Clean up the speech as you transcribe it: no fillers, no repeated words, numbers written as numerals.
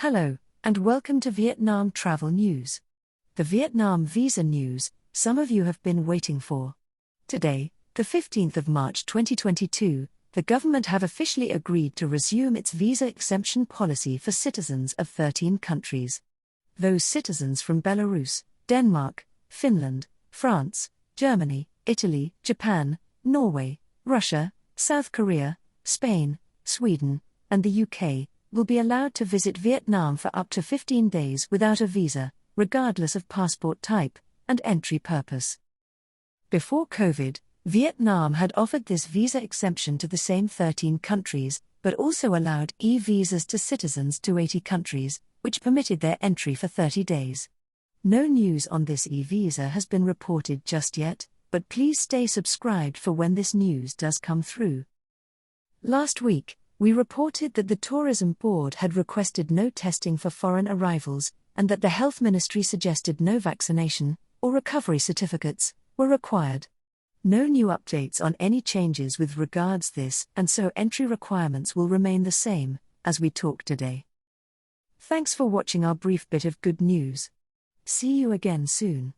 Hello, and welcome to Vietnam Travel News. The Vietnam visa news some of you have been waiting for. Today, the 15th of March 2022, the government have officially agreed to resume its visa exemption policy for citizens of 13 countries. Those citizens from Belarus, Denmark, Finland, France, Germany, Italy, Japan, Norway, Russia, South Korea, Spain, Sweden, and the UK, will be allowed to visit Vietnam for up to 15 days without a visa, regardless of passport type and entry purpose. Before COVID, Vietnam had offered this visa exemption to the same 13 countries, but also allowed e-visas to citizens to 80 countries, which permitted their entry for 30 days. No news on this e-visa has been reported just yet, but please stay subscribed for when this news does come through. Last week, we reported that the Tourism Board had requested no testing for foreign arrivals, and that the Health Ministry suggested no vaccination or recovery certificates were required. No new updates on any changes with regards this, and so entry requirements will remain the same, as we talk today. Thanks for watching our brief bit of good news. See you again soon.